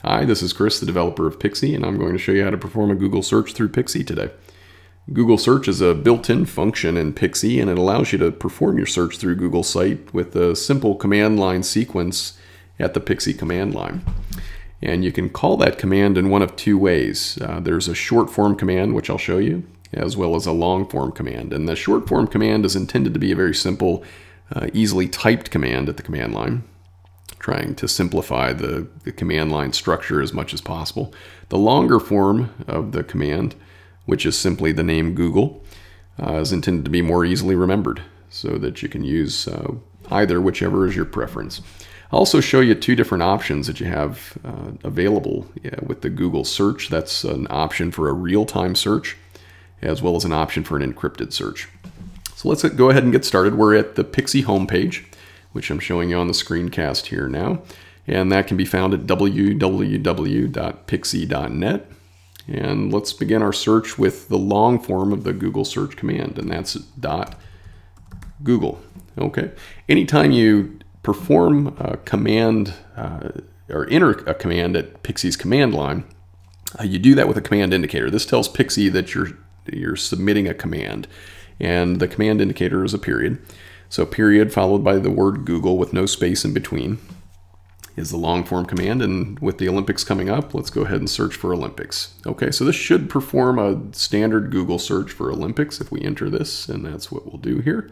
Hi, this is Chris, the developer of Pixsy, and I'm going to show you how to perform a Google search through Pixsy today. Google search is a built-in function in Pixsy, and it allows you to perform your search through Google site with a simple command line sequence at the Pixsy command line. And you can call that command in one of two ways. There's a short form command, which I'll show you, as well as a long form command. And the short form command is intended to be a very simple, easily typed command at the command line, trying to simplify the command line structure as much as possible. The longer form of the command, which is simply the name Google, is intended to be more easily remembered so that you can use either, whichever is your preference. I'll also show you two different options that you have available with the Google search. That's an option for a real-time search, as well as an option for an encrypted search. So let's go ahead and get started. We're at the Pixsy homepage, which I'm showing you on the screencast here now. And that can be found at www.pixsy.net. And let's begin our search with the long form of the Google search command, and that's .google. Okay. Anytime you perform a command or enter a command at Pixsy's command line, you do that with a command indicator. This tells Pixsy that you're submitting a command, and the command indicator is a period. So period followed by the word Google with no space in between is the long form command. And with the Olympics coming up, let's go ahead and search for Olympics. Okay, so this should perform a standard Google search for Olympics if we enter this, and that's what we'll do here.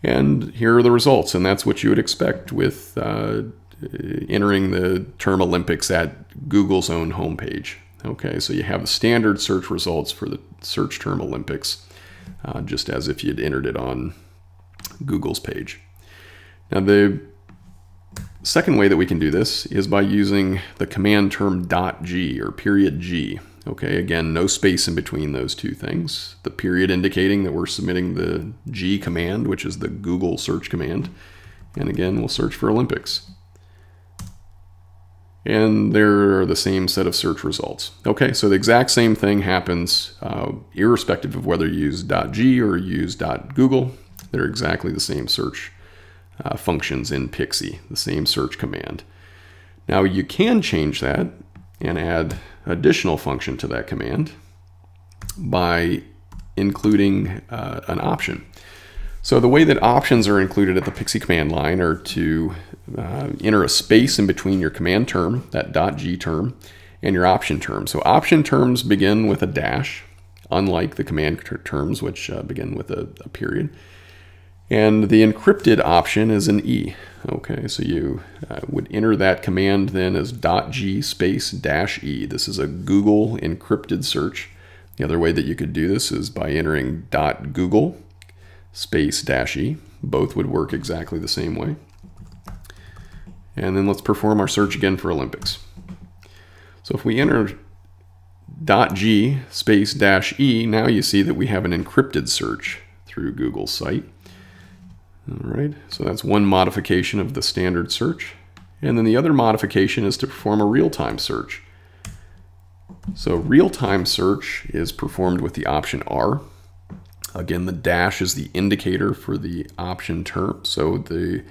And here are the results, and that's what you would expect with entering the term Olympics at Google's own homepage. Okay, so you have the standard search results for the search term Olympics, just as if you'd entered it on Google's page. Now the second way that we can do this is by using the command term .g or .g. Okay, again, no space in between those two things. The period indicating that we're submitting the G command, which is the Google search command. And again, we'll search for Olympics. And there are the same set of search results. Okay, so the exact same thing happens irrespective of whether you use .g or use .google. They're exactly the same search functions in Pixsy, the same search command. Now you can change that and add additional function to that command by including an option. So the way that options are included at the Pixsy command line are to enter a space in between your command term, that .g term, and your option term. So option terms begin with a dash, unlike the command terms, which begin with a period. And the encrypted option is an E. Okay, so you would enter that command then as .g space -e. This is a Google encrypted search. The other way that you could do this is by entering .google space -e. Both would work exactly the same way. And then let's perform our search again for Olympics. So if we enter .g space -e, now you see that we have an encrypted search through Google's site. All right, so that's one modification of the standard search. And then the other modification is to perform a real-time search. So real-time search is performed with the option R. Again, the dash is the indicator for the option term. So the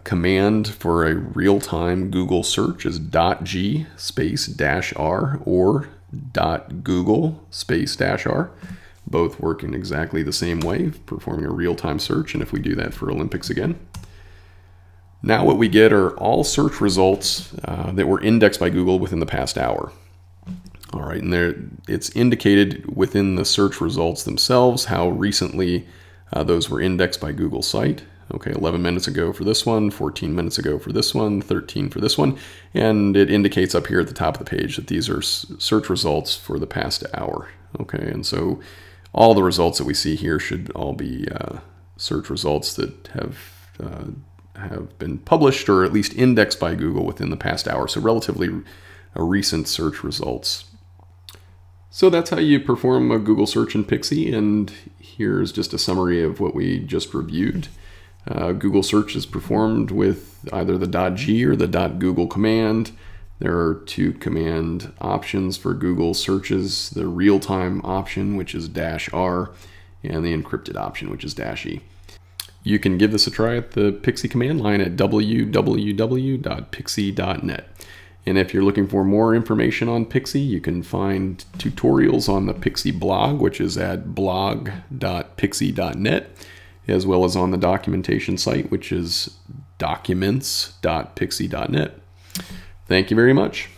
command for a real-time Google search is .g space -r or .google space -r. Both work in exactly the same way, performing a real-time search. And if we do that for Olympics again, now what we get are all search results that were indexed by Google within the past hour. All right, and it's indicated within the search results themselves how recently those were indexed by Google's site. Okay, 11 minutes ago for this one, 14 minutes ago for this one, 13 for this one, and it indicates up here at the top of the page that these are search results for the past hour. Okay, and so all the results that we see here should all be search results that have been published or at least indexed by Google within the past hour. So relatively recent search results. So that's how you perform a Google search in Pixsy, and here's just a summary of what we just reviewed. Google search is performed with either the .g or the .google command. There are two command options for Google searches, the real-time option, which is -r, and the encrypted option, which is -e. You can give this a try at the Pixsy command line at www.pixsy.net. And if you're looking for more information on Pixsy, you can find tutorials on the Pixsy blog, which is at blog.pixsy.net, as well as on the documentation site, which is documents.pixsy.net. Thank you very much.